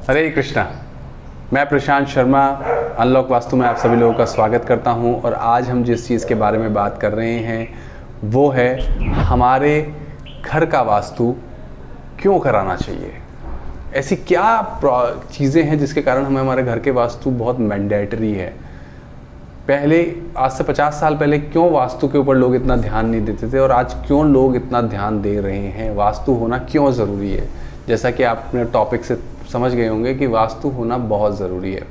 हरे कृष्णा। मैं प्रशांत शर्मा अनलॉक वास्तु में आप सभी लोगों का स्वागत करता हूं। और आज हम जिस चीज़ के बारे में बात कर रहे हैं वो है हमारे घर का वास्तु क्यों कराना चाहिए। ऐसी क्या चीज़ें हैं जिसके कारण हमें हमारे घर के वास्तु बहुत मैंडेटरी है। पहले आज से 50 साल पहले क्यों वास्तु के ऊपर लोग इतना ध्यान नहीं देते थे और आज क्यों लोग इतना ध्यान दे रहे हैं। वास्तु होना क्यों ज़रूरी है। जैसा कि आप अपने टॉपिक से समझ गए होंगे कि वास्तु होना बहुत ज़रूरी है।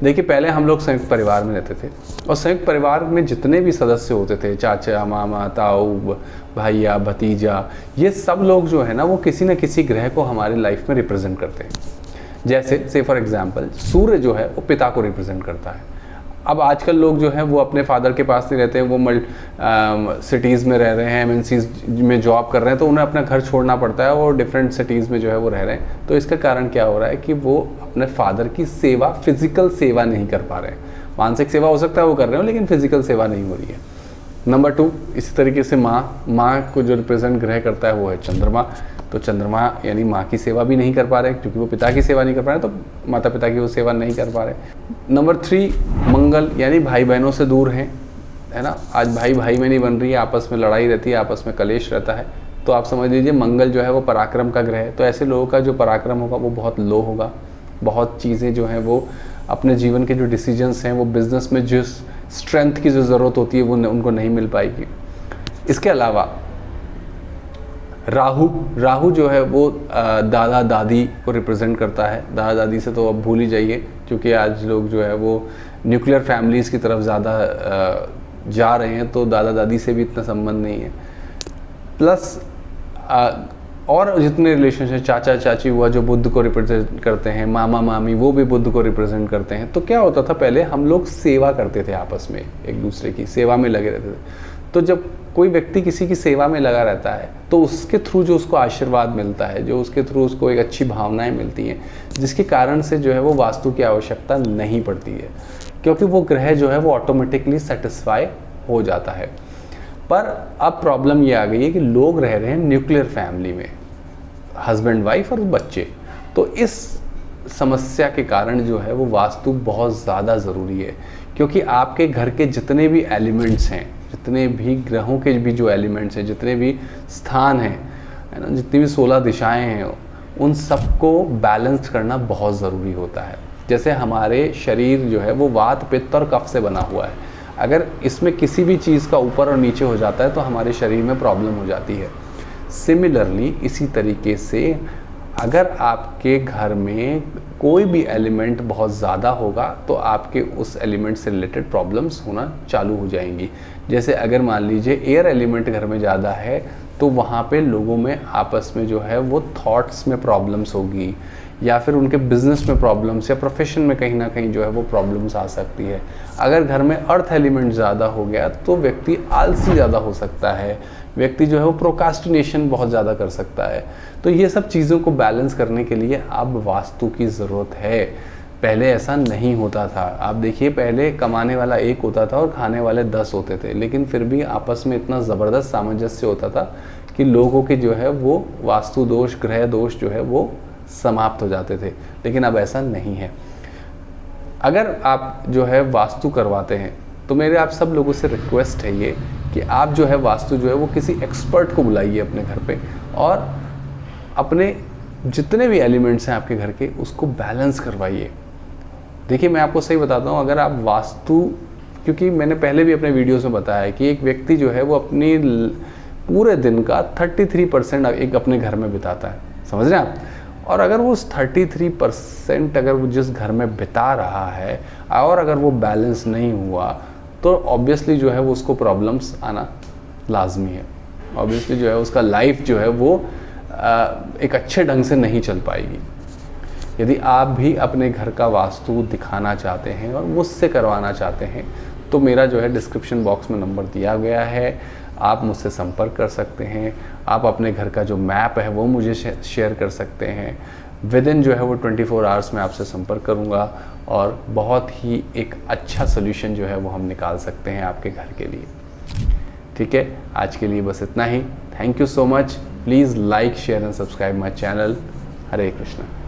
देखिए, पहले हम लोग संयुक्त परिवार में रहते थे और संयुक्त परिवार में जितने भी सदस्य होते थे, चाचा, मामा, ताऊ, भैया, भतीजा, ये सब लोग जो है ना वो किसी न किसी ग्रह को हमारी लाइफ में रिप्रेजेंट करते हैं। जैसे से फॉर एग्जांपल सूर्य जो है वो पिता को रिप्रेजेंट करता है। अब आजकल लोग जो हैं वो अपने फादर के पास नहीं रहते हैं, वो सिटीज़ में रह रहे हैं, एमएनसीज में जॉब कर रहे हैं, तो उन्हें अपना घर छोड़ना पड़ता है और डिफरेंट सिटीज़ में जो है वो रह रहे हैं। तो इसका कारण क्या हो रहा है कि वो अपने फादर की सेवा, फिजिकल सेवा नहीं कर पा रहे हैं। मानसिक सेवा हो सकता है वो कर रहे हो, लेकिन फिजिकल सेवा नहीं हो रही है। नंबर 2, इसी तरीके से माँ को जो रिप्रेजेंट ग्रह करता है वो है चंद्रमा। तो चंद्रमा यानी माँ की सेवा भी नहीं कर पा रहे क्योंकि वो पिता की सेवा नहीं कर पा रहे, तो माता पिता की वो सेवा नहीं कर पा रहे। नंबर 3, मंगल यानी भाई बहनों से दूर हैं, है ना। आज भाई भाई में नहीं बन रही है, आपस में लड़ाई रहती है, आपस में कलेश रहता है। तो आप समझ लीजिए मंगल जो है वो पराक्रम का ग्रह है। तो ऐसे लोगों का जो पराक्रम होगा वो बहुत लो होगा। बहुत चीज़ें जो हैं वो अपने जीवन के जो डिसीजंस हैं वो बिज़नेस में जिस स्ट्रेंथ की जो ज़रूरत होती है वो उनको नहीं मिल पाएगी। इसके अलावा राहु जो है वो दादा दादी को रिप्रेजेंट करता है। दादा दादी से तो अब भूल ही जाइए, क्योंकि आज लोग जो है वो न्यूक्लियर फैमिलीज़ की तरफ ज़्यादा जा रहे हैं, तो दादा दादी से भी इतना संबंध नहीं है। प्लस और जितने रिलेशनशिप, चाचा चाची हुआ जो बुद्ध को रिप्रेजेंट करते हैं, मामा मामी वो भी बुद्ध को रिप्रेजेंट करते हैं। तो क्या होता था, पहले हम लोग सेवा करते थे, आपस में एक दूसरे की सेवा में लगे रहते थे। तो जब कोई व्यक्ति किसी की सेवा में लगा रहता है तो उसके थ्रू जो उसको आशीर्वाद मिलता है, जो उसके थ्रू उसको एक अच्छी भावनाएं मिलती हैं, जिसके कारण से जो है वो वास्तु की आवश्यकता नहीं पड़ती है, क्योंकि वो ग्रह जो है वो ऑटोमेटिकली सेटिस्फाई हो जाता है। पर अब प्रॉब्लम ये आ गई है कि लोग रह रहे हैं न्यूक्लियर फैमिली में, हस्बैंड वाइफ और बच्चे। तो इस समस्या के कारण जो है वो वास्तु बहुत ज़्यादा ज़रूरी है, क्योंकि आपके घर के जितने भी एलिमेंट्स हैं, जितने भी ग्रहों के भी जो एलिमेंट्स हैं, जितने भी स्थान हैं, है ना, जितनी भी 16 दिशाएं हैं, उन सबको बैलेंस करना बहुत ज़रूरी होता है। जैसे हमारे शरीर जो है वो वात, पित्त और कफ से बना हुआ है। अगर इसमें किसी भी चीज़ का ऊपर और नीचे हो जाता है तो हमारे शरीर में प्रॉब्लम हो जाती है। सिमिलरली इसी तरीके से अगर आपके घर में कोई भी एलिमेंट बहुत ज़्यादा होगा तो आपके उस एलिमेंट से रिलेटेड प्रॉब्लम्स होना चालू हो जाएंगी। जैसे अगर मान लीजिए एयर एलिमेंट घर में ज़्यादा है तो वहाँ पे लोगों में आपस में जो है वो थॉट्स में प्रॉब्लम्स होगी, या फिर उनके बिजनेस में प्रॉब्लम्स, या प्रोफेशन में कहीं ना कहीं जो है वो प्रॉब्लम्स आ सकती है। अगर घर में अर्थ एलिमेंट ज़्यादा हो गया तो व्यक्ति आलसी ज़्यादा हो सकता है, व्यक्ति जो है वो प्रोकास्टिनेशन बहुत ज़्यादा कर सकता है। तो ये सब चीज़ों को बैलेंस करने के लिए अब वास्तु की ज़रूरत है। पहले ऐसा नहीं होता था। आप देखिए, पहले कमाने वाला एक होता था और खाने वाले 10 होते थे, लेकिन फिर भी आपस में इतना ज़बरदस्त सामंजस्य होता था कि लोगों के जो है वो वास्तु दोष, ग्रह दोष जो है वो समाप्त हो जाते थे। लेकिन अब ऐसा नहीं है। अगर आप जो है वास्तु करवाते हैं तो मेरे आप सब लोगों से रिक्वेस्ट है ये कि आप जो है वास्तु जो है वो किसी एक्सपर्ट को बुलाइए अपने घर पे, और अपने जितने भी एलिमेंट्स हैं आपके घर के उसको बैलेंस करवाइए। देखिए, मैं आपको सही बताता हूँ, अगर आप वास्तु, क्योंकि मैंने पहले भी अपने वीडियोस में बताया है कि एक व्यक्ति जो है वो अपनी पूरे दिन का 33% एक अपने घर में बिताता है, समझ रहे हैं आप। और अगर वो उस 33% अगर वो जिस घर में बिता रहा है और अगर वो बैलेंस नहीं हुआ तो ऑब्वियसली जो है वो उसको प्रॉब्लम्स आना लाजमी है। ऑब्वियसली जो है उसका लाइफ जो है वो एक अच्छे ढंग से नहीं चल पाएगी। यदि आप भी अपने घर का वास्तु दिखाना चाहते हैं और मुझसे करवाना चाहते हैं तो मेरा जो है डिस्क्रिप्शन बॉक्स में नंबर दिया गया है, आप मुझसे संपर्क कर सकते हैं। आप अपने घर का जो मैप है वो मुझे शेयर कर सकते हैं। विदिन जो है वो 24 आवर्स में आपसे संपर्क करूंगा और बहुत ही एक अच्छा सोल्यूशन जो है वो हम निकाल सकते हैं आपके घर के लिए। ठीक है, आज के लिए बस इतना ही। Thank you so much. Please like, share and subscribe my channel. Hare Krishna.